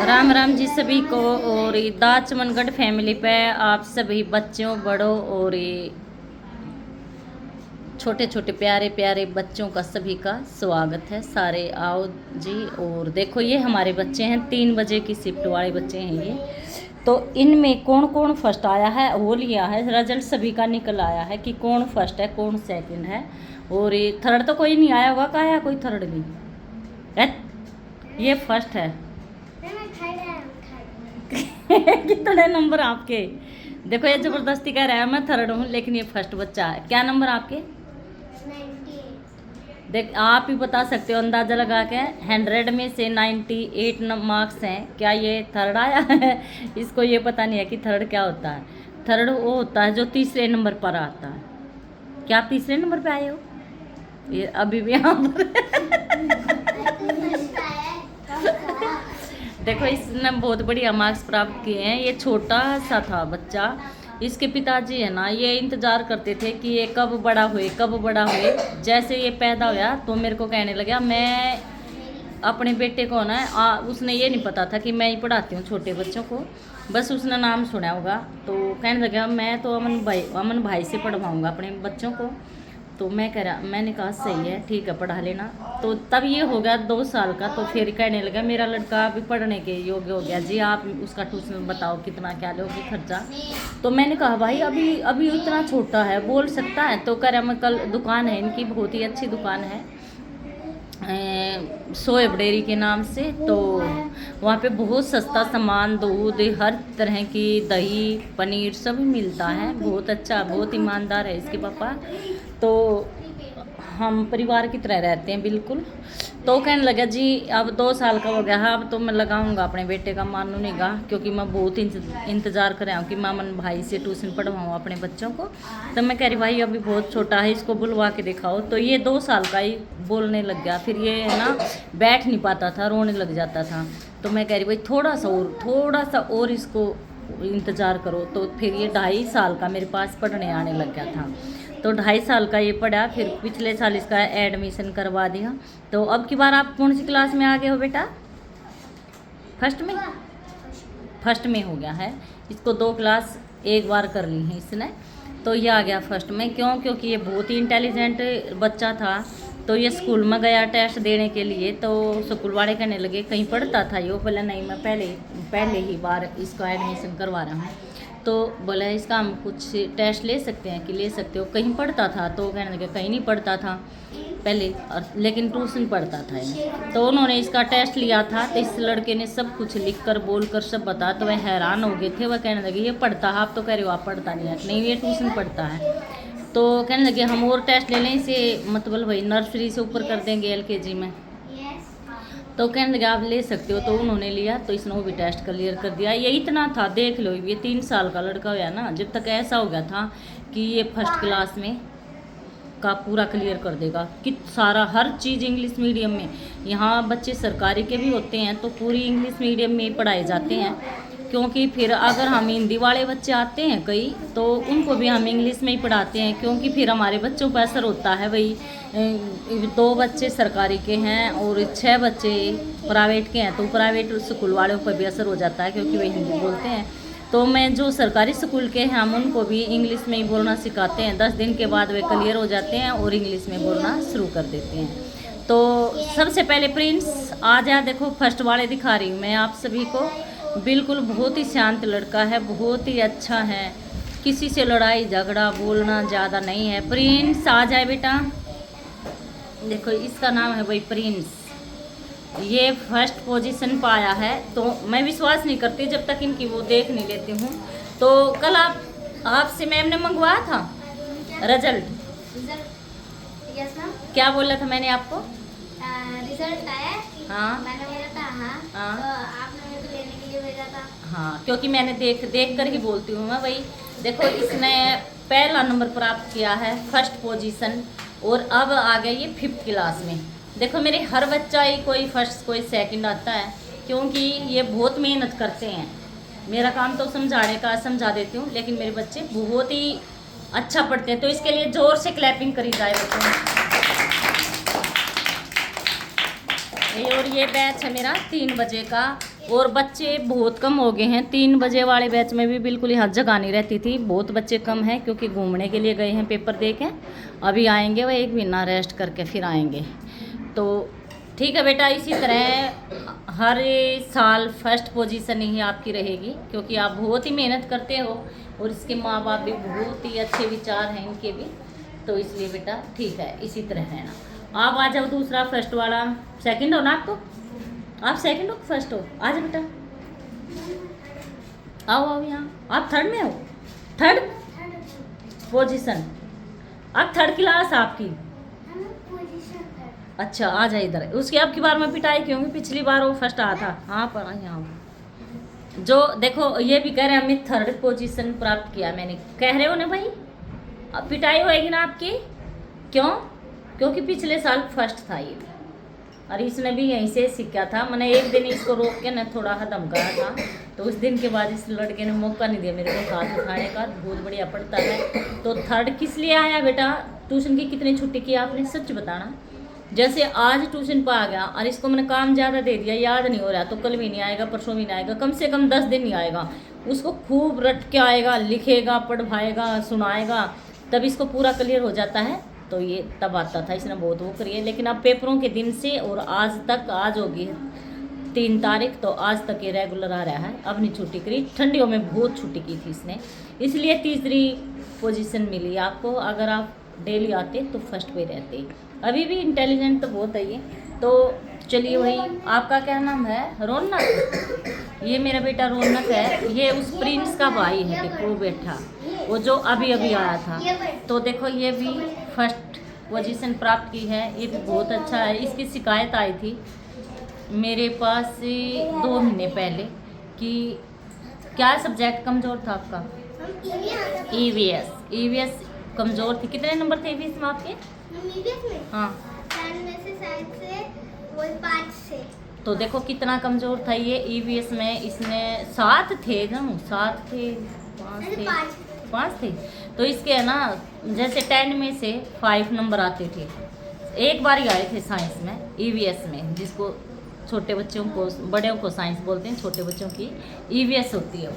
राम राम जी सभी को। और दाच मनगढ़ फैमिली पे आप सभी बच्चों बड़ों और छोटे छोटे प्यारे प्यारे बच्चों का सभी का स्वागत है। सारे आओ जी। और देखो ये हमारे बच्चे हैं, 3 बजे की शिफ्ट वाले बच्चे हैं ये। तो इनमें कौन कौन फर्स्ट आया है वो लिया है, रिजल्ट सभी का निकल आया है कि कौन फर्स्ट है कौन सेकंड है। और ये थर्ड तो कोई नहीं आया होगा, कहा है कोई थर्ड नहीं है, ये फर्स्ट है। कितने नंबर आपके? देखो ये जबरदस्ती कह रहा है मैं थर्ड हूँ, लेकिन ये फर्स्ट बच्चा है। क्या नंबर आपके? 98। देख आप ही बता सकते हो अंदाजा लगा के। 100 में से 98 मार्क्स हैं, क्या ये थर्ड आया है? इसको ये पता नहीं है कि थर्ड क्या होता है। थर्ड वो होता है जो तीसरे नंबर पर आता है। क्या आप तीसरे नंबर पे आए हो? ये अभी भी यहाँ पर देखो इसने बहुत बढ़िया मार्क्स प्राप्त किए हैं। ये छोटा सा था बच्चा, इसके पिताजी है ना ये इंतज़ार करते थे कि ये कब बड़ा हुए कब बड़ा हुए। जैसे ये पैदा हुआ तो मेरे को कहने लगा मैं अपने बेटे को ना उसने ये नहीं पता था कि मैं ही पढ़ाती हूँ छोटे बच्चों को, बस उसने नाम सुना होगा। तो कहने लगा मैं तो अमन भाई से पढ़वाऊँगा अपने बच्चों को। तो मैंने कहा सही है ठीक है पढ़ा लेना। तो तब ये हो गया 2 साल का। तो फिर कहने लगा मेरा लड़का अभी पढ़ने के योग्य हो गया जी, आप उसका ट्यूशन बताओ कितना क्या लोगे खर्चा। तो मैंने कहा भाई अभी अभी इतना छोटा है बोल सकता है। तो कह रहा मैं कल दुकान है इनकी, बहुत ही अच्छी दुकान है शोएब डेयरी के नाम से। तो वहाँ पे बहुत सस्ता सामान, दूध, हर तरह की दही पनीर सब मिलता है। बहुत अच्छा, बहुत ईमानदार है इसके पापा। तो हम परिवार की तरह रहते हैं बिल्कुल। तो कहने लगा जी अब 2 साल का हो गया है, अब तो मैं लगाऊंगा अपने बेटे का, मानू नहीं गा, क्योंकि मैं बहुत इंतज़ार कर रहा हूँ कि मैं अमन भाई से ट्यूशन पढ़वाऊँ अपने बच्चों को। तो मैं कह रही भाई अभी बहुत छोटा है, इसको बुलवा के दिखाओ। तो ये 2 साल का ही बोलने लग गया। फिर ये है ना बैठ नहीं पाता था, रोने लग जाता था। तो मैं कह रही भाई थोड़ा सा और इसको इंतज़ार करो। तो फिर ये 2.5 साल का मेरे पास पढ़ने आने लग गया था। तो 2.5 साल का ये पढ़ा, फिर पिछले साल इसका एडमिशन करवा दिया। तो अब की बार आप कौन सी क्लास में आ गए हो बेटा? फर्स्ट में? फर्स्ट में हो गया है। इसको 2 क्लास एक बार कर ली है इसने, तो ये आ गया फर्स्ट में। क्यों? क्योंकि ये बहुत ही इंटेलिजेंट बच्चा था। तो ये स्कूल में गया टेस्ट देने के लिए। तो स्कूल वाले कहने लगे कहीं पढ़ता था ये? बोला नहीं मैं पहले ही बार इसका एडमिशन करवा रहा हूँ। तो बोला इसका हम कुछ टेस्ट ले सकते हैं कि ले सकते हो, कहीं पढ़ता था? तो कहने लगे कहीं नहीं पढ़ता था पहले, और लेकिन ट्यूशन पढ़ता था ये। तो उन्होंने इसका टेस्ट लिया था। तो इस लड़के ने सब कुछ लिख कर बोल कर सब बता, तो वह हैरान हो गए थे। वह कहने लगे ये पढ़ता है? आप तो कह रहे हो आप पढ़ता नहीं है। नहीं ये ट्यूशन पढ़ता है। तो कहने लगे हम और टेस्ट ले लें इसे, मतलब वही नर्सरी से ऊपर कर देंगे LKG में। तो कहने लगे आप ले सकते हो। तो उन्होंने लिया, तो इसने वो भी टेस्ट क्लियर कर दिया। ये इतना था देख लो, ये 3 साल का लड़का हुआ ना, जब तक ऐसा हो गया था कि ये फर्स्ट क्लास में का पूरा क्लियर कर देगा कि सारा हर चीज़ इंग्लिश मीडियम में। यहाँ बच्चे सरकारी के भी होते हैं तो पूरी इंग्लिश मीडियम में पढ़ाए जाते हैं, क्योंकि फिर अगर हम हिंदी वाले बच्चे आते हैं कई तो उनको भी हम इंग्लिश में ही पढ़ाते हैं, क्योंकि फिर हमारे बच्चों पर असर होता है। वही 2 बच्चे सरकारी के हैं और 6 बच्चे प्राइवेट के हैं, तो प्राइवेट स्कूल वालों पर भी असर हो जाता है क्योंकि वे हिंदी बोलते हैं। तो मैं जो सरकारी स्कूल के हैं हम उनको भी इंग्लिश में ही बोलना सिखाते हैं। 10 दिन के बाद वे क्लियर हो जाते हैं और इंग्लिश में बोलना शुरू कर देते हैं। तो सबसे पहले प्रिंस आ जा, देखो फर्स्ट वाले दिखा रही हूँ मैं आप सभी को। बिल्कुल बहुत ही शांत लड़का है, बहुत ही अच्छा है, किसी से लड़ाई झगड़ा बोलना ज़्यादा नहीं है। प्रिंस आ जाए बेटा। देखो इसका नाम है भाई प्रिंस, ये फर्स्ट पोजीशन पाया है। तो मैं विश्वास नहीं करती जब तक इनकी वो देख नहीं लेती हूँ। तो कल आपसे मैम ने मंगवाया था रिजल्ट? क्या बोला था मैंने आपको? रिजल्ट आया? हाँ मैंने बोला था हाँ। तो आपने मेरे को लेने के लिए भेजा था। हाँ क्योंकि मैंने देख कर ही बोलती हूँ मैं भाई। देखो इसने पहला नंबर प्राप्त किया है, फर्स्ट पोजीशन, और अब आ गया ये 5th क्लास में। देखो मेरे हर बच्चा ही कोई फर्स्ट कोई सेकंड आता है, क्योंकि ये बहुत मेहनत करते हैं। मेरा काम तो समझाने का, समझा देती हूँ, लेकिन मेरे बच्चे बहुत ही अच्छा पढ़ते हैं। तो इसके लिए ज़ोर से क्लैपिंग करी जाए बच्चों। और ये बैच है मेरा 3 बजे का। और बच्चे बहुत कम हो गए हैं। 3 बजे वाले बैच में भी बिल्कुल यहाँ जगह नहीं रहती थी, बहुत बच्चे कम हैं क्योंकि घूमने के लिए गए हैं पेपर दे के। अभी आएंगे, वह 1 महीना रेस्ट करके फिर आएंगे। तो ठीक है बेटा, इसी तरह हर साल फर्स्ट पोजीशन ही आपकी रहेगी क्योंकि आप बहुत ही मेहनत करते हो और इसके माँ बाप भी बहुत ही अच्छे विचार हैं इनके भी। तो इसलिए बेटा ठीक है, इसी तरह है ना। आप आ जाओ दूसरा फर्स्ट वाला। सेकंड हो ना आपको? आप सेकंड हो फर्स्ट हो? आ जाओ बेटा, आओ आओ यहाँ। आप थर्ड में हो? Third position. अब थर्ड क्लास आपकी। अच्छा आ जाए इधर। उसकी अब की बार में पिटाई क्यों? पिछली बार वो फर्स्ट आया था। हाँ पर यहाँ जो देखो ये भी कह रहे हैं हमें थर्ड पोजीशन प्राप्त किया। मैंने कह रहे हो ना भाई, अब पिटाई होएगी ना आपकी। क्यों? क्योंकि पिछले साल फर्स्ट था ये, और इसने भी यहीं से सीखा था। मैंने एक दिन इसको रोक के ना थोड़ा सा धमकाया था, तो उस दिन के बाद इस लड़के ने मौका नहीं दिया मेरे को हाथ उठाने का। बहुत बढ़िया पढ़ता है। तो थर्ड किस लिए आया बेटा? ट्यूशन की कितनी छुट्टी की आपने, सच बताना। जैसे आज ट्यूशन पर आ गया और इसको मैंने काम ज़्यादा दे दिया, याद नहीं हो रहा, तो कल भी नहीं आएगा, परसों भी नहीं आएगा, कम से कम 10 दिन नहीं आएगा। उसको खूब रट के आएगा, लिखेगा, पढ़वाएगा, सुनाएगा, तब इसको पूरा क्लियर हो जाता है। तो ये तब आता था, इसने बहुत वो करी है। लेकिन अब पेपरों के दिन से और आज तक, आज होगी 3 तारीख, तो आज तक ये रेगुलर आ रहा है। अब नहीं छुट्टी करी, ठंडियों में बहुत छुट्टी की थी इसने, इसलिए तीसरी पोजीशन मिली आपको। अगर आप डेली आते तो फर्स्ट पे रहते। अभी भी इंटेलिजेंट तो बहुत है ये। तो चलिए भाई, आपका क्या नाम है? रौनक। ये मेरा बेटा रौनक है। ये उस प्रिंस का भाई है, देखो वो बैठा, वो जो अभी अभी आया था। तो देखो ये भी फर्स्ट पोजीशन प्राप्त की है। ये भी बहुत अच्छा है। इसकी शिकायत आई थी मेरे पास 2 महीने पहले कि क्या सब्जेक्ट कमज़ोर था आपका? ईवीएस कमज़ोर थी। कितने नंबर थे ईवीएस में आपके? हाँ 5 से। तो देखो कितना कमज़ोर था ये ईवीएस में। इसने 7 थे ना, 7 थे, 5 थे। तो इसके है ना, जैसे 10 में से 5 नंबर आते थे। एक बार ही आए थे साइंस में, ईवीएस में, जिसको छोटे बच्चों को, बड़ों को साइंस बोलते हैं, छोटे बच्चों की ईवीएस होती है।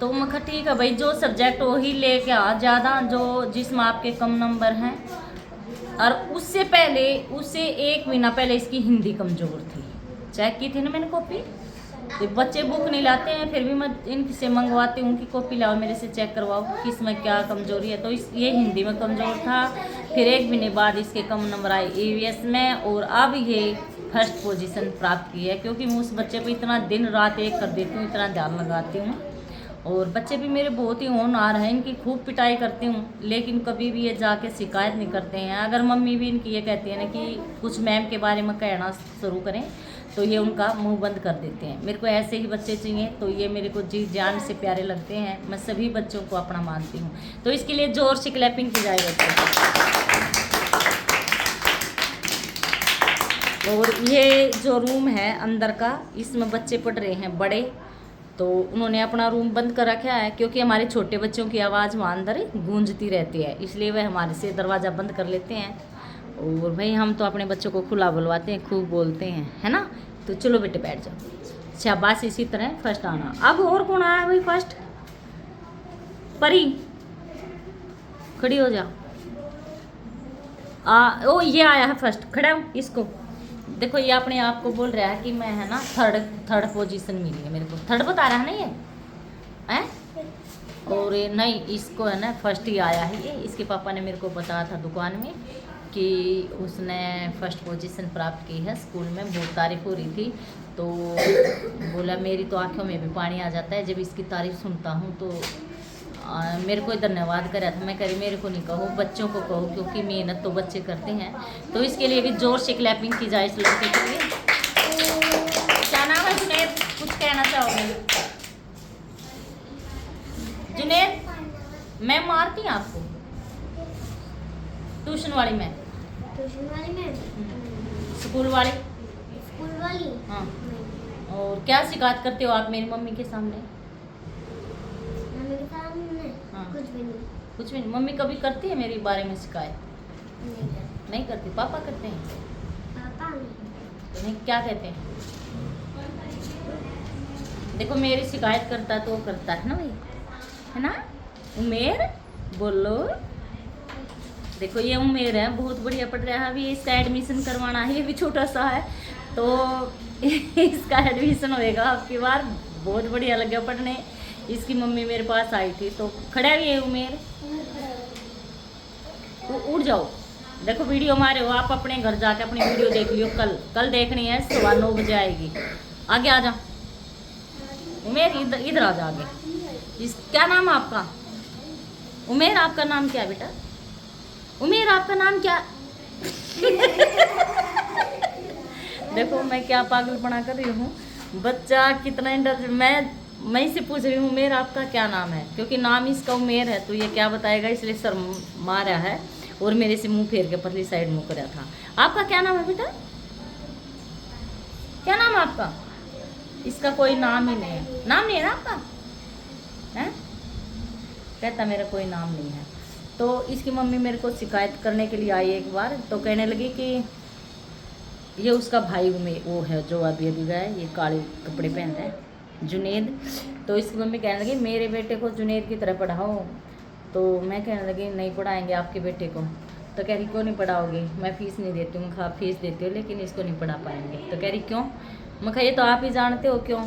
तो मैं कहा ठीक है भाई, जो सब्जेक्ट वही लेके आ, ज़्यादा जो जिसमें आपके कम नंबर हैं। और उससे पहले, उससे 1 महीना पहले इसकी हिंदी कमज़ोर थी। चेक की थी ना मैंने कॉपी। तो बच्चे बुक नहीं लाते हैं, फिर भी मैं इनसे मंगवाती हूँ उनकी कॉपी लाओ मेरे से, चेक करवाओ कि इसमें क्या कमज़ोरी है। तो ये हिंदी में कमज़ोर था। फिर 1 महीने बाद इसके कम नंबर आए ईवीएस में, और अब ये फर्स्ट पोजीशन प्राप्त की है। क्योंकि मैं उस बच्चे पर इतना दिन रात एक कर देती हूँ, इतना ध्यान लगाती हूँ। और बच्चे भी मेरे बहुत ही होनहार हैं, इनकी खूब पिटाई करती हूँ, लेकिन कभी भी ये जाके शिकायत नहीं करते हैं। अगर मम्मी भी इनकी ये कहती है ना कि कुछ मैम के बारे में कहना शुरू करें, तो ये उनका मुंह बंद कर देते हैं। मेरे को ऐसे ही बच्चे चाहिए, तो ये मेरे को जी जान से प्यारे लगते हैं। मैं सभी बच्चों को अपना मानती हूँ। तो इसके लिए जोर से क्लैपिंग की जाए बच्चों। और ये जो रूम है अंदर का, इसमें बच्चे पढ़ रहे हैं बड़े, तो उन्होंने अपना रूम बंद कर रखा है क्योंकि हमारे छोटे बच्चों की आवाज़ वहाँ अंदर गूंजती रहती है, इसलिए वह हमारे से दरवाज़ा बंद कर लेते हैं। और भाई हम तो अपने बच्चों को खुला बुलवाते हैं, खूब बोलते हैं, है ना। तो चलो बेटे बैठ जाओ। शाबाश, इसी तरह फर्स्ट आना। अब और कौन आया भाई फर्स्ट? परी खड़ी हो जा। ओ ये आया है फर्स्ट, खड़ा हो। इसको देखो, ये अपने आप को बोल रहा है कि मैं है ना थर्ड पोजीशन मिली है मेरे को। थर्ड बता रहा है ना ये हैं? और ये नहीं, इसको है ना फर्स्ट ही आया है ये। इसके पापा ने मेरे को बताया था दुकान में कि उसने फर्स्ट पोजीशन प्राप्त की है। स्कूल में बहुत तारीफ हो रही थी, तो बोला मेरी तो आंखों में भी पानी आ जाता है जब इसकी तारीफ सुनता हूँ। तो मेरे को धन्यवाद करा था। मैं करी मेरे को नहीं कहो, बच्चों को कहो, क्योंकि मेहनत तो बच्चे करते हैं। तो इसके लिए भी जोर से क्लैपिंग की जाए इस लड़के के लिए। क्या नाम है जुनैद? कुछ कहना चाहोगे? जुनैद, मैं मारती हूँ आपको? ट्यूशन वाली मैं? स्कूल वाली? हाँ। और क्या शिकायत करते हो आप मेरी मम्मी के सामने? हाँ। कुछ भी नहीं। मम्मी कभी करती है मेरे बारे में शिकायत? नहीं करती। पापा करते हैं? पापा तो नहीं, क्या कहते हैं? देखो मेरी शिकायत करता है तो वो करता है ना भाई, है ना। उमेर बोलो। देखो ये उमेर है, बहुत बढ़िया पढ़ रहा है। अभी इसका एडमिशन करवाना है, ये भी छोटा सा है तो इसका एडमिशन होएगा आपकी बार। बहुत बढ़िया लग गया पढ़ने। इसकी मम्मी मेरे पास आई थी तो खड़ा भी है उमेर। उड़ जाओ। देखो वीडियो मारे हो आप, अपने घर जाके अपनी वीडियो देख लियो। कल देखनी है, 9:15 बजे आएगी। आगे आ जा उमेर, इधर आ जा आगे। क्या नाम है आपका? उमेर आपका नाम क्या है बेटा? उमेर आपका नाम क्या? देखो मैं क्या पागलपना कर रही हूँ। बच्चा कितना इंटर, मैं इससे पूछ रही हूँ उमेर आपका क्या नाम है, क्योंकि नाम इसका उमेर है तो ये क्या बताएगा, इसलिए सर मारा है और मेरे से मुंह फेर के परली साइड मुंह कराया था। आपका क्या नाम है बेटा? क्या नाम है आपका? इसका कोई नाम ही नहीं है। नाम नहीं है ना आपका? है कहता मेरा कोई नाम नहीं है। तो इसकी मम्मी मेरे को शिकायत करने के लिए आई एक बार, तो कहने लगी कि ये उसका भाई में वो है जो अभी गया है, ये काले कपड़े पहनता है, जुनेद। तो इसकी मम्मी कहने लगी मेरे बेटे को जुनेद की तरह पढ़ाओ। तो मैं कहने लगी नहीं पढ़ाएंगे आपके बेटे को। तो कह रही क्यों नहीं पढ़ाओगे? मैं फ़ीस नहीं देती हूँ। हाँ फीस देती हो लेकिन इसको नहीं पढ़ा पाएंगे। तो कह रही क्यों? मैं कहा ये तो आप ही जानते हो क्यों।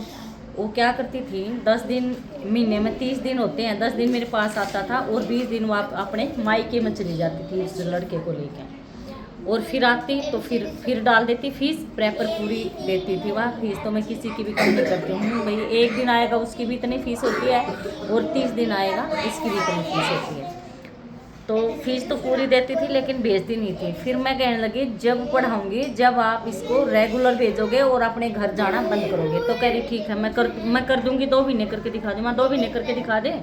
वो क्या करती थी, 10 दिन महीने में 30 दिन होते हैं, 10 दिन मेरे पास आता था और 20 दिन वो अपने मायके में चली जाती थी इस लड़के को लेकर, और फिर आती तो फिर डाल देती फीस, प्रॉपर पूरी देती थी वह फीस। तो मैं किसी की भी कम नहीं करती हूँ भाई। एक दिन आएगा उसकी भी इतनी फीस होती है और 30 दिन आएगा इसकी भी इतनी फीस होती है। तो फीस तो पूरी देती थी लेकिन भेजती नहीं थी। फिर मैं कहने लगी जब पढ़ाऊँगी, जब आप इसको रेगुलर भेजोगे और अपने घर जाना बंद करोगे। तो कह रही ठीक है मैं कर दूँगी, 2 महीने करके दिखा दूँ। मैं 2 महीने करके दिखा दे,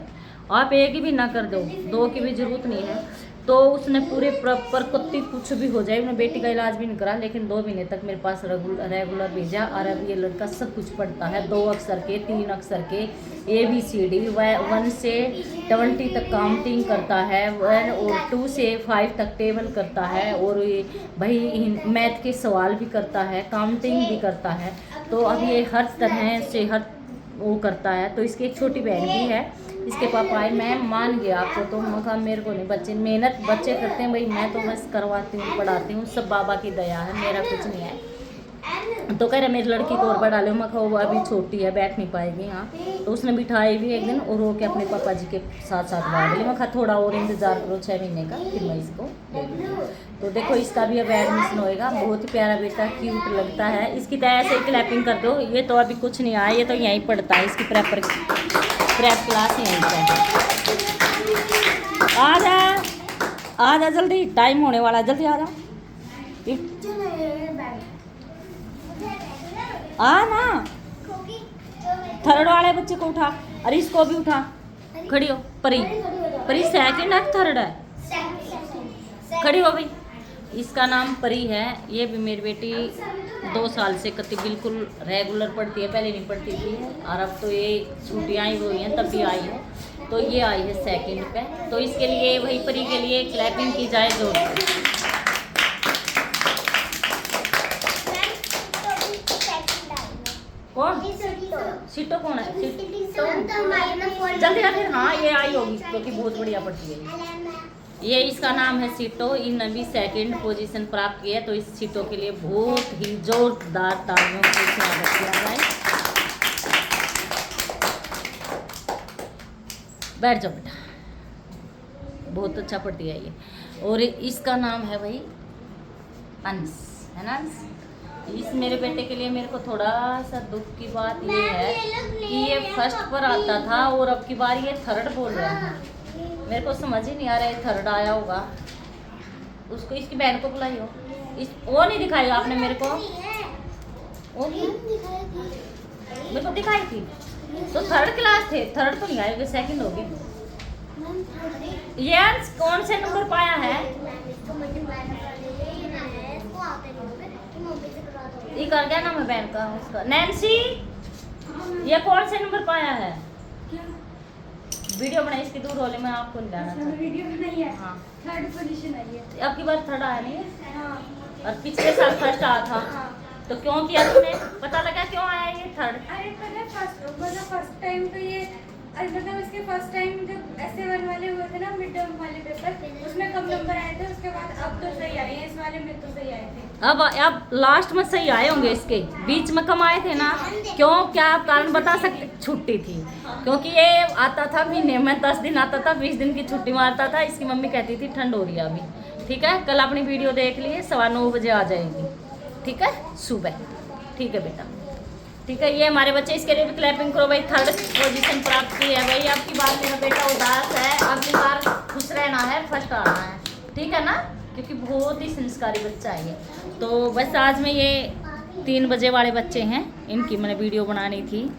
आप एक ही भी ना कर दो, 2 की भी ज़रूरत नहीं है। तो उसने पूरे प्रॉपर कुछ भी हो जाए, उन्हें बेटी का इलाज भी नहीं करा, लेकिन 2 महीने तक मेरे पास रेगुलर भेजा। और अब ये लड़का सब कुछ पढ़ता है, 2 अक्षर के, 3 अक्षर के, ABCD 1 से 20 तक काउंटिंग करता है, 1 और 2 से 5 तक टेबल करता है, और भाई मैथ के सवाल भी करता है, काउंटिंग भी करता है। तो अब ये हर तरह से हर वो करता है। तो इसकी एक छोटी बहन भी है, इसके पापा आए, मैं मान गया आपको, तो मैं कहा मेरे को नहीं, बच्चे मेहनत बच्चे करते हैं भाई, मैं तो बस करवाती हूँ पढ़ाती हूँ, सब बाबा की दया है, मेरा कुछ नहीं है। तो कह रहे मेरी लड़की को और बढ़ा लो। मैं कहा वो अभी छोटी है, बैठ नहीं पाएगी। हाँ तो उसने बिठाई भी एक दिन और रो के अपने पापा जी के साथ भाग ली। मैं कहा थोड़ा और इंतज़ार करो 6 महीने का, फिर मैं इसको दे दूँगी। तो देखो इसका भी अब एडमिशन होएगा। बहुत ही प्यारा बेटा, क्यूट लगता है। इसकी तो ऐसे क्लैपिंग कर दो। ये तो अभी कुछ नहीं आया, ये तो यहीं पढ़ता है, इसकी प्रेप क्लास यहीं पर है। आ जा जल्दी, टाइम होने वाला है, जल्दी आ जा। आ ना, थर्ड वाले बच्चे को उठा, अरे इसको भी उठा। खड़ी हो परी सेकंड है थर्ड है? खड़ी हो भाई। इसका नाम परी है। ये भी मेरी बेटी 2 साल से कति बिल्कुल रेगुलर पढ़ती है, पहले नहीं पढ़ती थी और अब तो ये छुट्टियाँ ही हुई हैं तब भी आई है। तो ये आई है सेकंड पे। तो इसके लिए वही परी के लिए क्लैपिंग की जाए जोर। कौन सीटो कौन है? जल्दी आ फिर। हाँ ये आई होगी क्योंकि बहुत बढ़िया पढ़ती है। ये इसका नाम है सीटो। इन अभी सेकंड पोजीशन प्राप्त किया, तो इस सीटो के लिए बहुत ही जोरदार तालियों से स्वागत किया जाए। बैठ जाओ बेटा, बहुत अच्छा पढ़ती है ये। और इसका नाम है भाई अंश, है ना अंश? इस मेरे बेटे के लिए मेरे को थोड़ा सा दुख की बात ये है कि ये फर्स्ट पर आता था और अब की बार ये थर्ड बोल रहा है। मेरे को समझ ही नहीं आ रहा है थर्ड आया होगा। उसको इसकी बहन को बुलाइयो। वो नहीं दिखाई आपने मेरे को? वो नहीं मेरे को दिखाई थी। तो थर्ड क्लास थे, थर्ड तो नहीं आए, सेकंड हो गए। ये कौन से नंबर पाया है? ये कर क्या नाम है बहन का? उसका नैन्सी। ये कौन से नंबर पाया है? वीडियो बनाई इसकी दूर वाले में, आपको नहीं लाना था। वीडियो नहीं है। हाँ थर्ड पोजीशन आई है। अब की बार थर्ड आया नहीं है? हाँ। और पिछले साल फर्स्ट आया था। हाँ। तो क्यों किया तूने, पता लगा क्यों आया ये थर्ड? अरे पता फर्स्ट टाइम तो ये मतलब इसके फर्स्ट टाइम जब S1 वाले हुए थे ना मिड टर्म वाले पेपर, उसमें कम नंबर आए थे, उसके बाद अब तो सही आए हैं, इस वाले में तो सही आए थे। अब लास्ट में सही आए होंगे, इसके बीच में कम आए थे ना, क्यों, क्या आप कारण बता सकते? छुट्टी थी, क्योंकि ये आता था महीने में 10 दिन आता था, 20 दिन की छुट्टी मारता था। इसकी मम्मी कहती थी ठंड हो रही है अभी, ठीक है। कल अपनी वीडियो देख लिए, 9:15 बजे आ जाएगी, ठीक है, सुबह, ठीक है बेटा, ठीक है। ये हमारे बच्चे, इसके लिए भी क्लैपिंग करो भाई। थर्ड पोजीशन प्राप्त की है भाई। आपकी बात मेरा बेटा उदास है, अगली बार खुश रहना है, फर्स्ट आना है, ठीक है ना, क्योंकि बहुत ही संस्कारी बच्चा है ये। तो बस आज में ये 3 बजे वाले बच्चे हैं, इनकी मैंने वीडियो बनानी थी।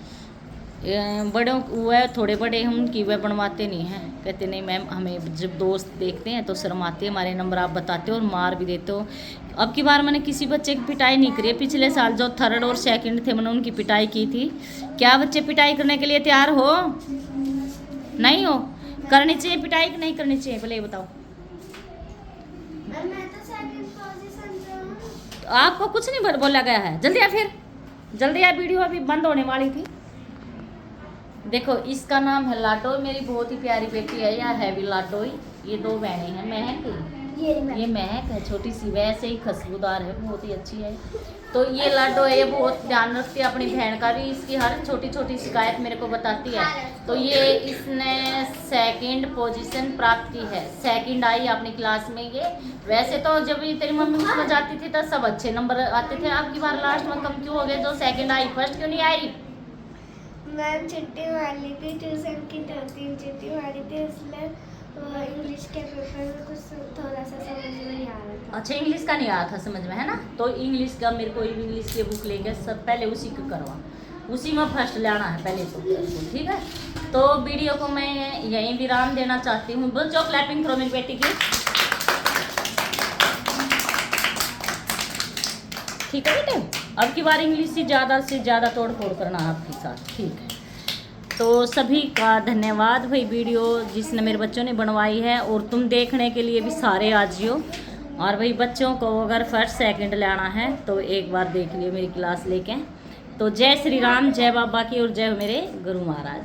बड़ों वह थोड़े बड़े हैं, उनकी वह बनवाते नहीं हैं, कहते नहीं मैम, हमें जब दोस्त देखते हैं तो शर्माते हैं, हमारे नंबर आप बताते हो और मार भी देते हो। अब की बार मैंने किसी बच्चे की पिटाई नहीं करी है। पिछले साल जो थर्ड और सेकंड थे मैंने उनकी पिटाई की थी। क्या बच्चे पिटाई करने के लिए तैयार हो? नहीं हो? करनी चाहिए पिटाई कि नहीं करनी चाहिए, पहले ये बताओ। मैं तो सेकंड पोजीशन पे हूं। तो आपको कुछ नहीं बोला गया है, जल्दी आ, फिर जल्दी आ, वीडियो अभी बंद होने वाली थी। देखो इसका नाम है लाडो, मेरी बहुत ही प्यारी बेटी है, या हैवी लाडोई। ये 2 बहनें हैं, महक, ये महक है छोटी सी, वैसे ही खुशबूदार है, बहुत ही अच्छी है। तो ये लाडो है, ये बहुत ध्यान रखती है अपनी बहन का भी, इसकी हर छोटी छोटी शिकायत मेरे को बताती है। तो ये इसने सेकंड पोजीशन प्राप्त की है, सेकंड आई अपनी क्लास में ये। वैसे तो जब ये तेरी मम्मी उसमें जाती थी तब सब अच्छे नंबर आते थे, अब की बार लास्ट में कम क्यों हो गए? जो सेकंड आई, फर्स्ट क्यों नहीं आई? मैम छुट्टी मार ली थी, ट्यूशन की 2-3 छुट्टी मारी थी, इसलिए वो इंग्लिश के पेपर में कुछ थोड़ा सा समझ में नहीं आ रहा था। अच्छा, इंग्लिश का नहीं आया था समझ में, है ना? तो इंग्लिश का मेरे को इंग्लिश की बुक लेके सब पहले उसी को करवा, उसी में फर्स्ट लाना है पहले तो, ठीक है। तो वीडियो को मैं यहीं विराम देना चाहती हूँ। बोल जो क्लैपिंग करो मेरी बेटी की, ठीक है बेटे। अब की बार इंग्लिश से ज़्यादा तोड़ फोड़ करना आपके साथ, ठीक है। तो सभी का धन्यवाद भाई, वीडियो जिसने मेरे बच्चों ने बनवाई है, और तुम देखने के लिए भी सारे आ जियो। और भाई बच्चों को अगर फर्स्ट सेकंड लाना है तो एक बार देख लियो मेरी क्लास लेके। तो जय श्री राम, जय बाबा की, और जय मेरे गुरु महाराज।